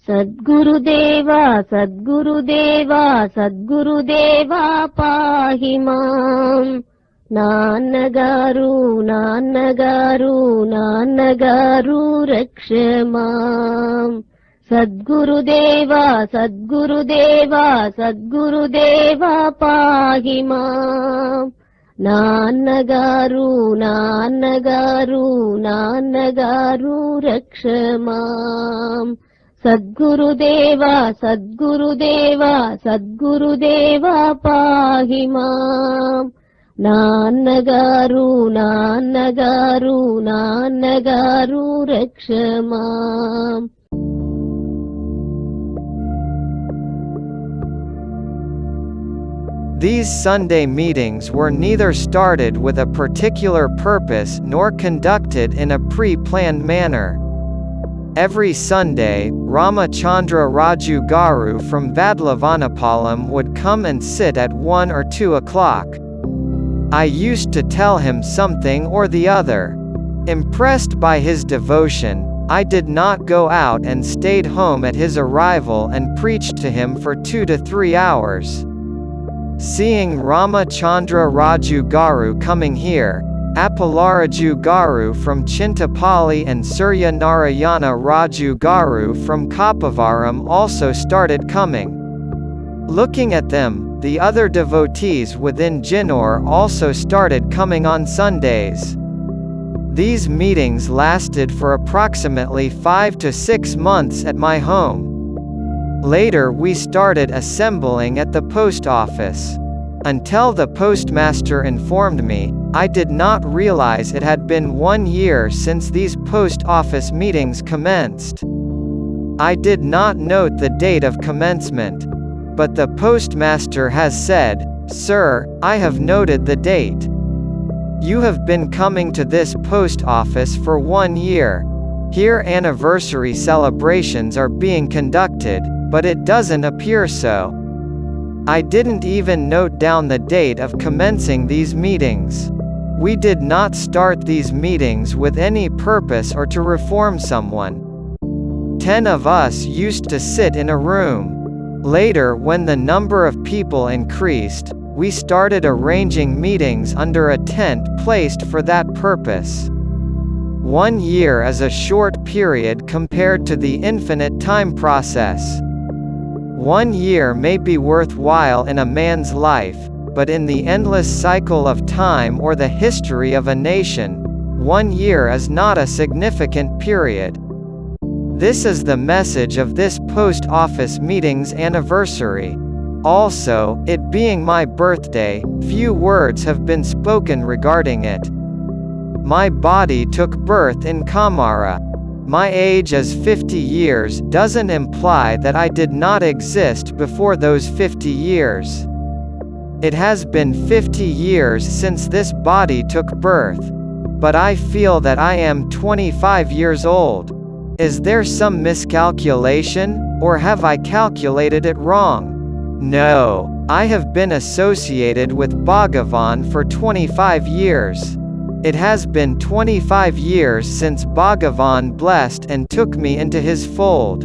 Sadgurudeva, Sadgurudeva, Sadgurudeva pahi mam. Nannagaru, Nannagaru, Nannagaru raksha mam. Sadgurudeva, Sadgurudeva, Sadgurudeva pahi mam. Nannagaru, Nannagaru, Nannagaru raksha mam. Sadgurudeva, Sadgurudeva, Sadgurudeva pahi mam. Nannagaru, Nannagaru, Nannagaru raksha mam. These Sunday meetings were neither started with a particular purpose nor conducted in a pre-planned manner. Every Sunday, Ramachandra Raju Garu from Vadlavanapalam would come and sit at 1 or 2 o'clock. I used to tell him something or the other. Impressed by his devotion, I did not go out and stayed home at his arrival and preached to him for 2 to 3 hours. Seeing Ramachandra Raju Garu coming here, Appalaraju Garu from Chintapalli and Surya Narayana Raju Garu from Kapavaram also started coming. Looking at them, the other devotees within Jinnor also started coming on Sundays. These meetings lasted for approximately 5 to 6 months at my home. Later we started assembling at the post office. Until the postmaster informed me, I did not realize it had been 1 year since these post office meetings commenced. I did not note the date of commencement. But the postmaster has said, "Sir, I have noted the date. You have been coming to this post office for 1 year. Here anniversary celebrations are being conducted, but it doesn't appear so." I didn't even note down the date of commencing these meetings. We did not start these meetings with any purpose or to reform someone. 10 of us used to sit in a room. Later, when the number of people increased, we started arranging meetings under a tent placed for that purpose. 1 year is a short period compared to the infinite time process. 1 year may be worthwhile in a man's life, but in the endless cycle of time or the history of a nation, 1 year is not a significant period. This is the message of this post office meeting's anniversary. Also, it being my birthday, few words have been spoken regarding it. My body took birth in Kamara. My age as 50 years doesn't imply that I did not exist before those 50 years. It has been 50 years since this body took birth. But I feel that I am 25 years old. Is there some miscalculation, or have I calculated it wrong? No, I have been associated with Bhagavan for 25 years. It has been 25 years since Bhagavan blessed and took me into his fold.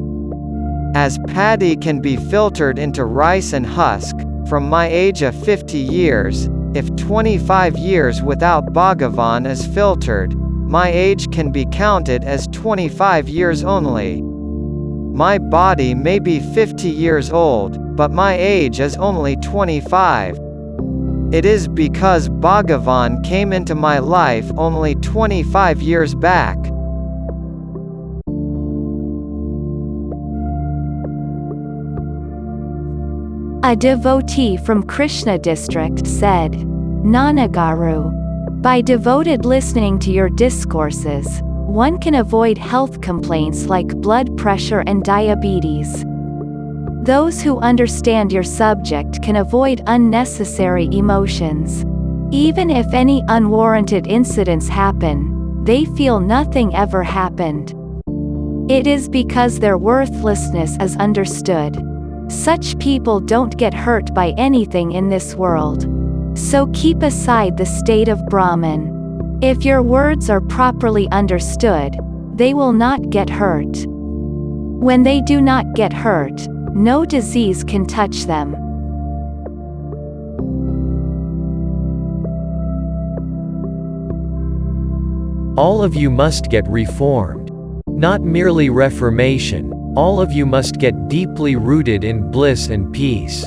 As paddy can be filtered into rice and husk, from my age of 50 years, if 25 years without Bhagavan is filtered, my age can be counted as 25 years only. My body may be 50 years old, but my age is only 25. It is because Bhagavan came into my life only 25 years back. A devotee from Krishna district said, "Nanagaru, by devoted listening to your discourses, one can avoid health complaints like blood pressure and diabetes. Those who understand your subject can avoid unnecessary emotions. Even if any unwarranted incidents happen, they feel nothing ever happened. It is because their worthlessness is understood. Such people don't get hurt by anything in this world. So keep aside the state of Brahman. If your words are properly understood, they will not get hurt." When they do not get hurt, no disease can touch them. All of you must get reformed. Not merely reformation, all of you must get deeply rooted in bliss and peace.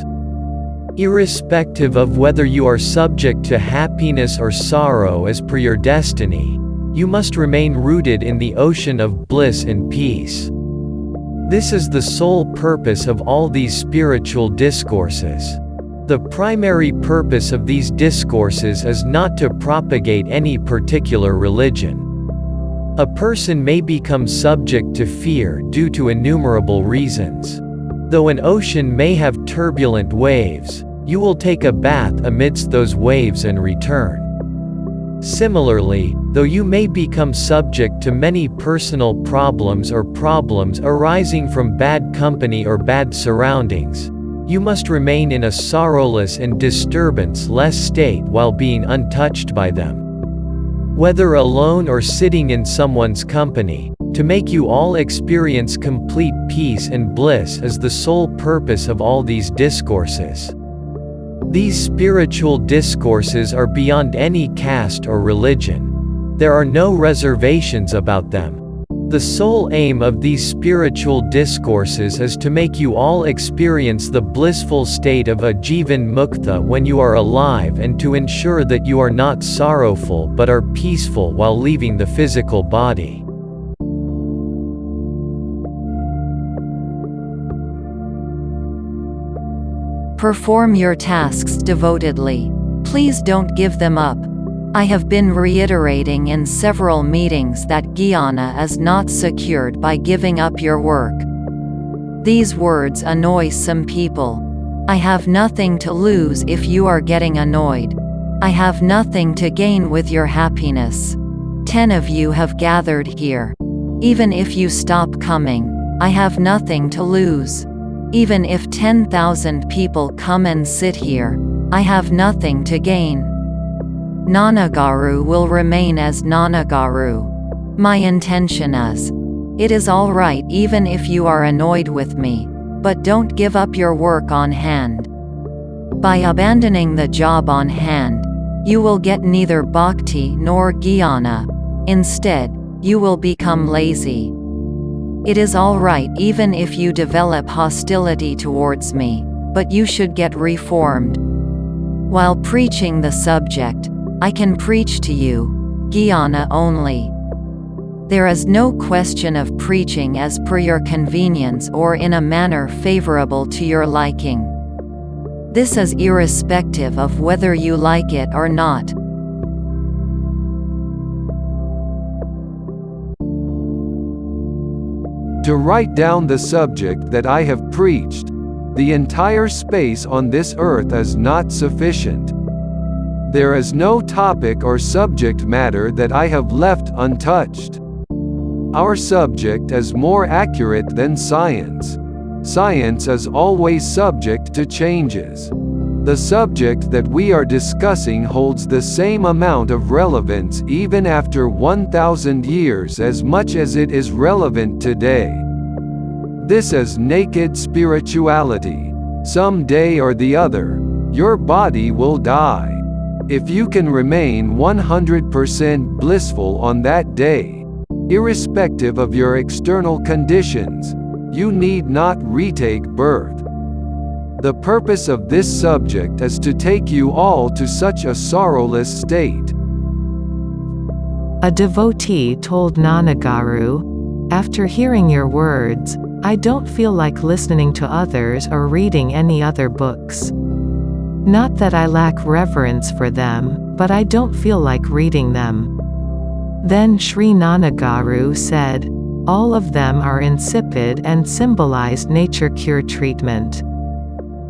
Irrespective of whether you are subject to happiness or sorrow as per your destiny, you must remain rooted in the ocean of bliss and peace. This is the sole purpose of all these spiritual discourses. The primary purpose of these discourses is not to propagate any particular religion. A person may become subject to fear due to innumerable reasons. Though an ocean may have turbulent waves, you will take a bath amidst those waves and return. Similarly, though you may become subject to many personal problems or problems arising from bad company or bad surroundings, you must remain in a sorrowless and disturbance-less state while being untouched by them. Whether alone or sitting in someone's company, to make you all experience complete peace and bliss is the sole purpose of all these discourses. These spiritual discourses are beyond any caste or religion. There are no reservations about them. The sole aim of these spiritual discourses is to make you all experience the blissful state of a Jivan Mukta when you are alive and to ensure that you are not sorrowful but are peaceful while leaving the physical body. Perform your tasks devotedly. Please don't give them up. I have been reiterating in several meetings that jnana is not secured by giving up your work. These words annoy some people. I have nothing to lose if you are getting annoyed. I have nothing to gain with your happiness. 10 of you have gathered here. Even if you stop coming, I have nothing to lose. Even if 10,000 people come and sit here, I have nothing to gain. Nanagaru will remain as Nanagaru. My intention is, it is all right even if you are annoyed with me, but don't give up your work on hand. By abandoning the job on hand, you will get neither bhakti nor jnana. Instead, you will become lazy. It is all right even if you develop hostility towards me, but you should get reformed. While preaching the subject, I can preach to you, jnana only. There is no question of preaching as per your convenience or in a manner favorable to your liking. This is irrespective of whether you like it or not. To write down the subject that I have preached, the entire space on this earth is not sufficient. There is no topic or subject matter that I have left untouched. Our subject is more accurate than science. Science is always subject to changes. The subject that we are discussing holds the same amount of relevance even after 1,000 years as much as it is relevant today. This is naked spirituality. Some day or the other, your body will die. If you can remain 100% blissful on that day, irrespective of your external conditions, you need not retake birth. The purpose of this subject is to take you all to such a sorrowless state. A devotee told Nanagaru, "After hearing your words, I don't feel like listening to others or reading any other books. Not that I lack reverence for them, but I don't feel like reading them." Then Sri Nanagaru said, "All of them are insipid and symbolize nature cure treatment.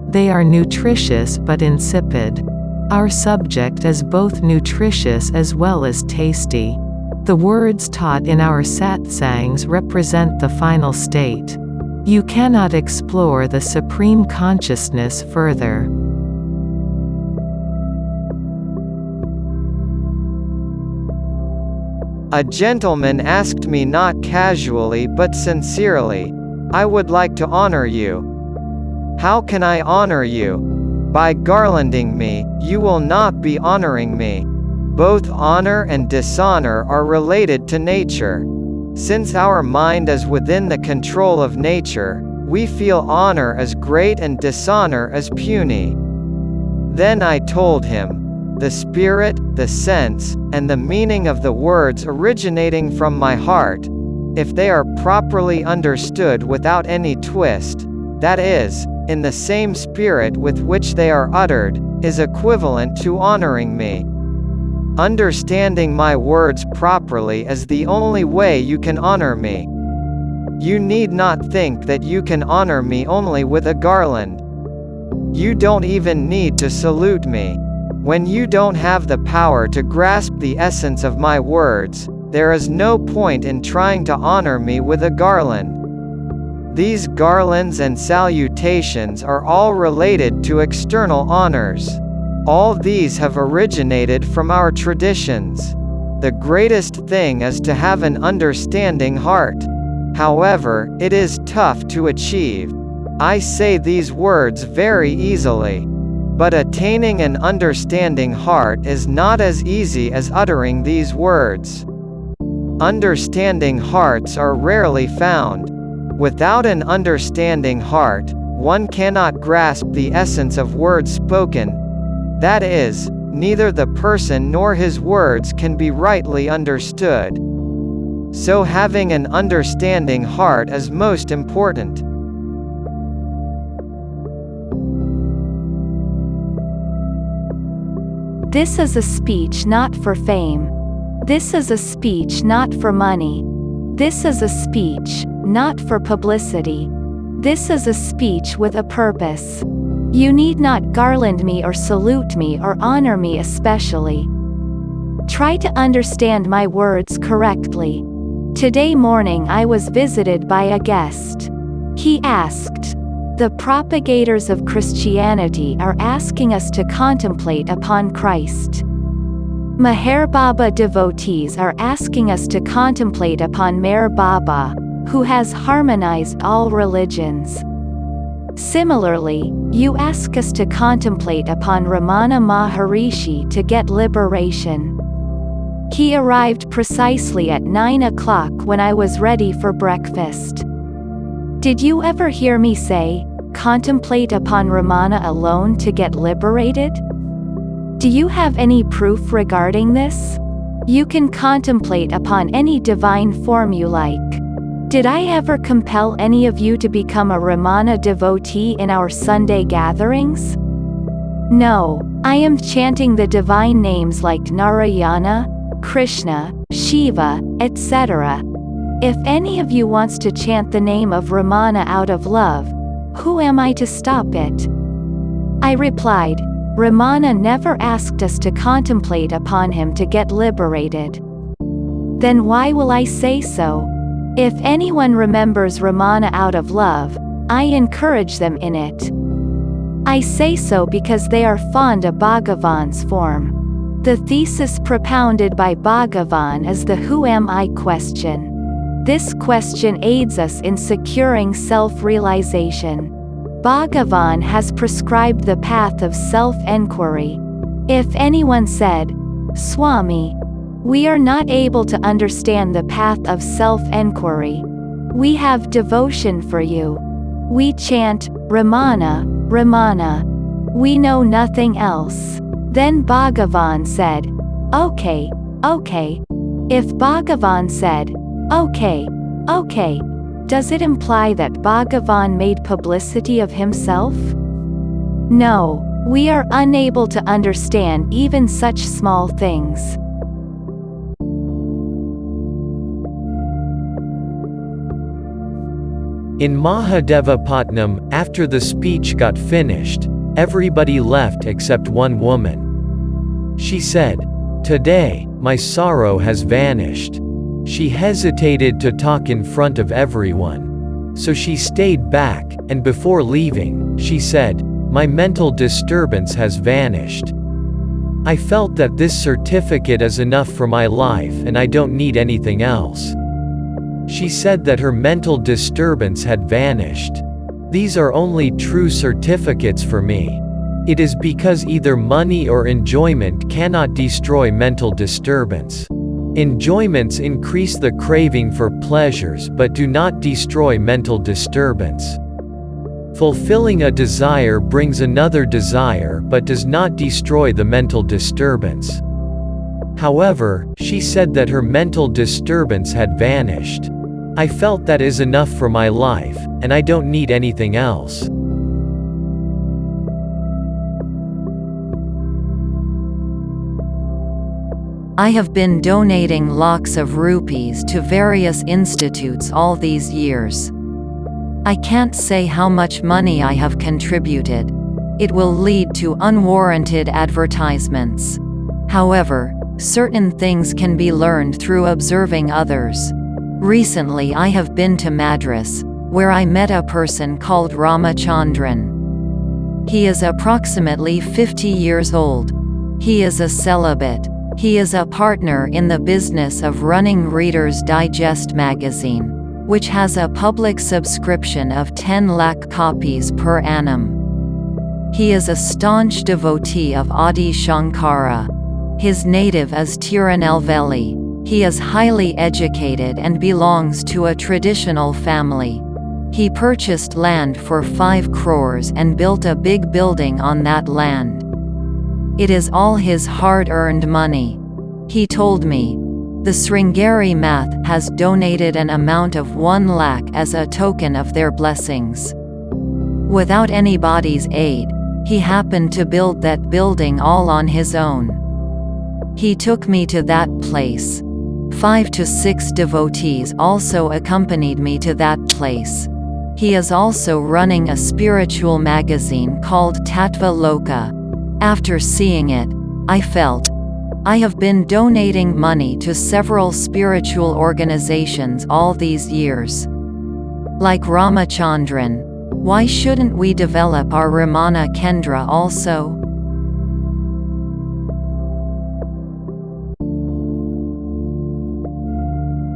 They are nutritious but insipid. Our subject is both nutritious as well as tasty. The words taught in our satsangs represent the final state. You cannot explore the supreme consciousness further." A gentleman asked me not casually but sincerely, I would like to honor you. How can I honor you? By garlanding me, you will not be honoring me. Both honor and dishonor are related to nature. Since our mind is within the control of nature, we feel honor as great and dishonor as puny. Then I told him, the spirit, the sense, and the meaning of the words originating from my heart, if they are properly understood without any twist, that is, in the same spirit with which they are uttered, is equivalent to honoring me. Understanding my words properly is the only way you can honor me. You need not think that you can honor me only with a garland. You don't even need to salute me. When you don't have the power to grasp the essence of my words, there is no point in trying to honor me with a garland. These garlands and salutations are all related to external honors. All these have originated from our traditions. The greatest thing is to have an understanding heart. However, it is tough to achieve. I say these words very easily. But attaining an understanding heart is not as easy as uttering these words. Understanding hearts are rarely found. Without an understanding heart, one cannot grasp the essence of words spoken. That is, neither the person nor his words can be rightly understood. So having an understanding heart is most important. This is a speech not for fame. This is a speech not for money. This is a speech, not for publicity. This is a speech with a purpose. You need not garland me or salute me or honor me especially. Try to understand my words correctly. Today morning I was visited by a guest. He asked, the propagators of Christianity are asking us to contemplate upon Christ. Meher Baba devotees are asking us to contemplate upon Meher Baba, who has harmonized all religions. Similarly, you ask us to contemplate upon Ramana Maharishi to get liberation. He arrived precisely at 9 o'clock when I was ready for breakfast. Did you ever hear me say, contemplate upon Ramana alone to get liberated? Do you have any proof regarding this? You can contemplate upon any divine form you like. Did I ever compel any of you to become a Ramana devotee in our Sunday gatherings? No, I am chanting the divine names like Narayana, Krishna, Shiva, etc. If any of you wants to chant the name of Ramana out of love, who am I to stop it? I replied, Ramana never asked us to contemplate upon him to get liberated. Then why will I say so? If anyone remembers Ramana out of love, I encourage them in it. I say so because they are fond of Bhagavan's form. The thesis propounded by Bhagavan is the who am I question. This question aids us in securing self-realization. Bhagavan has prescribed the path of self-enquiry. If anyone said, Swami, we are not able to understand the path of self-enquiry. We have devotion for you. We chant, Ramana, Ramana. We know nothing else. Then Bhagavan said, okay, okay. If Bhagavan said, okay, okay, does it imply that Bhagavan made publicity of himself? No, we are unable to understand even such small things. In Mahadevapatnam, after the speech got finished, everybody left except one woman. She said, "Today, my sorrow has vanished." She hesitated to talk in front of everyone. So she stayed back, and before leaving, she said, "My mental disturbance has vanished. I felt that this certificate is enough for my life and I don't need anything else." She said that her mental disturbance had vanished. These are only true certificates for me. It is because either money or enjoyment cannot destroy mental disturbance. Enjoyments increase the craving for pleasures but do not destroy mental disturbance. Fulfilling a desire brings another desire but does not destroy the mental disturbance. However, she said that her mental disturbance had vanished. I felt that is enough for my life, and I don't need anything else. I have been donating lakhs of rupees to various institutes all these years. I can't say how much money I have contributed. It will lead to unwarranted advertisements. However, certain things can be learned through observing others. Recently I have been to Madras, where I met a person called Ramachandran. He is approximately 50 years old. He is a celibate. He is a partner in the business of running Reader's Digest magazine, which has a public subscription of 10 lakh copies per annum. He is a staunch devotee of Adi Shankara. His native is Tirunelveli. He is highly educated and belongs to a traditional family. He purchased land for 5 crores and built a big building on that land. It is all his hard-earned money. He told me, the Sringeri Math has donated an amount of 1 lakh as a token of their blessings. Without anybody's aid, he happened to build that building all on his own. He took me to that place. 5 to 6 devotees also accompanied me to that place. He is also running a spiritual magazine called Tattva Loka. After seeing it, I felt, I have been donating money to several spiritual organizations all these years. Like Ramachandran, why shouldn't we develop our Ramana Kendra also?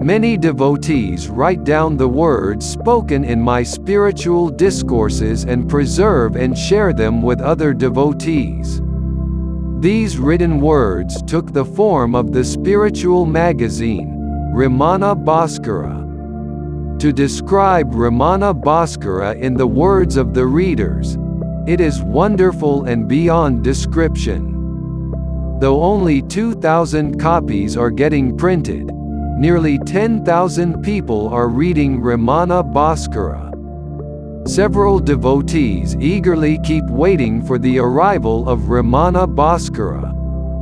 Many devotees write down the words spoken in my spiritual discourses and preserve and share them with other devotees. These written words took the form of the spiritual magazine, Ramana Bhaskara. To describe Ramana Bhaskara in the words of the readers, it is wonderful and beyond description. Though only 2,000 copies are getting printed, nearly 10,000 people are reading Ramana Bhaskara. Several devotees eagerly keep waiting for the arrival of Ramana Bhaskara.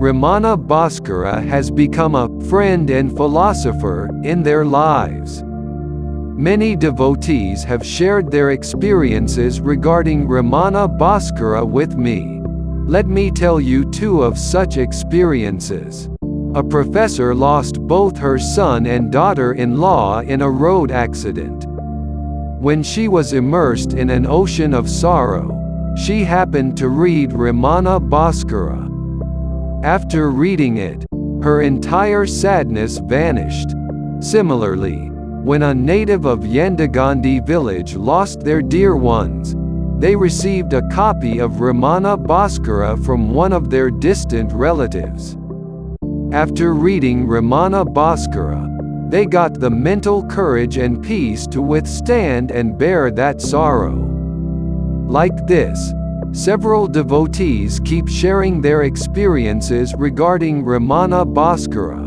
Ramana Bhaskara has become a friend and philosopher in their lives. Many devotees have shared their experiences regarding Ramana Bhaskara with me. Let me tell you 2 of such experiences. A professor lost both her son and daughter-in-law in a road accident. When she was immersed in an ocean of sorrow, she happened to read Ramana Bhaskara. After reading it, her entire sadness vanished. Similarly, when a native of Yandagandi village lost their dear ones, they received a copy of Ramana Bhaskara from one of their distant relatives. After reading Ramana Bhaskara, they got the mental courage and peace to withstand and bear that sorrow. Like this, several devotees keep sharing their experiences regarding Ramana Bhaskara.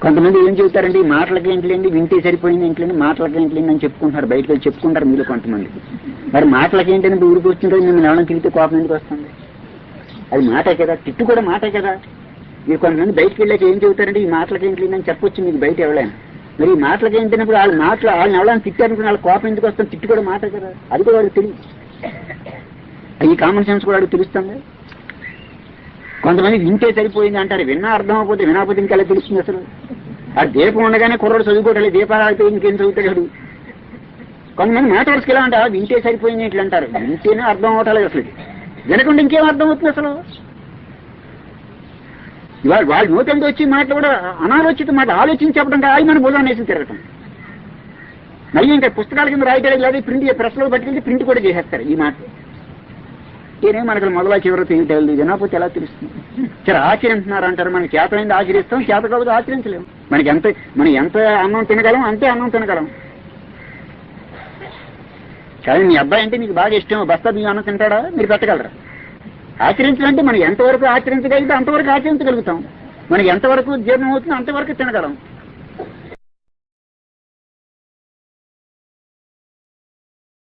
కొంతమంది ఏం చెబుతారండి, మాటలకి ఏంటిలేండి, వింటే సరిపోయింది ఏంటిలేండి, మాటలకి ఏంటిలేండి అని చెప్పుకుంటున్నారు, బయటకు వెళ్ళి చెప్పుకుంటారు మీలో కొంతమంది. మరి మాటలకి ఏంటంటే ఊరికి వచ్చిందో మిమ్మల్ని ఎవరైనా తిరిగితే కోపం ఎందుకు వస్తుంది? అది మాటే కదా, తిట్టు కూడా మాటే కదా. మీరు కొంతమంది బయటకు వెళ్ళాక ఏం చెబుతారండి, ఈ మాటలకి ఏంటిలేండి అని చెప్పొచ్చు మీకు బయట ఎవరైనా. మరి ఈ మాటలకి ఏంటన్నప్పుడు వాళ్ళని ఎవరైనా తిట్టారనుకుని వాళ్ళ కోపం ఎందుకు వస్తుంది? తిట్టు కూడా మాటే కదా, అది కూడా వాడికి తెలియదు. ఈ కామన్ సెన్స్ కూడా వాడికి తెలుస్తుంది. కొంతమంది వింటే సరిపోయింది అంటారు, విన్నా అర్థం అయిపోతే వినకపోతే ఇంకెలా తెలుస్తుంది అసలు? ఆ దీపం ఉండగానే కుర్రోడు చదువుకోవట్లేదు, దీపాలు ఆగిపోయి ఇంకేం చదువుతాడు. కొంతమంది మాట్లాడుకు ఎలా అంటారు, వింటే సరిపోయింది ఇట్లా అంటారు, వింటేనే అర్థం అవట్లేదు అసలు, వినకుండా ఇంకేం అర్థం అవుతుంది అసలు? ఇవాళ వాళ్ళ నూతనతో వచ్చి మాటలు కూడా అనాలోచిత మాట ఆలోచించి చెప్పడం కాదు, మన భుజాన్ని వేసి తిరగటం. మళ్ళీ ఇంకా పుస్తకాల కింద రాయటం లేదా ప్రింట్ ప్రెస్లో పట్టుకెళ్ళి ప్రింట్ కూడా చేసేస్తారు ఈ మాట. నేనే మనకు మొదల చివరి తెలియదు, వినకపోతే ఎలా తెలుస్తుంది? సరే ఆచరిస్తున్నారు అంటారు, మనకి చేతనైంది ఆచరిస్తాం, చేత కాదు ఆచరించలేము. మనం ఎంత అన్నం తినగలం అంతే అన్నం తినగలం. కానీ మీ అబ్బాయి అంటే మీకు బాగా ఇష్టం, బస్తా మీ అన్నం తింటాడా? మీరు పెట్టగలరా? ఆచరించాలంటే మనం ఎంతవరకు ఆచరించగలిగితే అంతవరకు ఆచరించగలుగుతాం, మనకి ఎంతవరకు జీర్ణం అవుతుందో అంతవరకు తినగలం.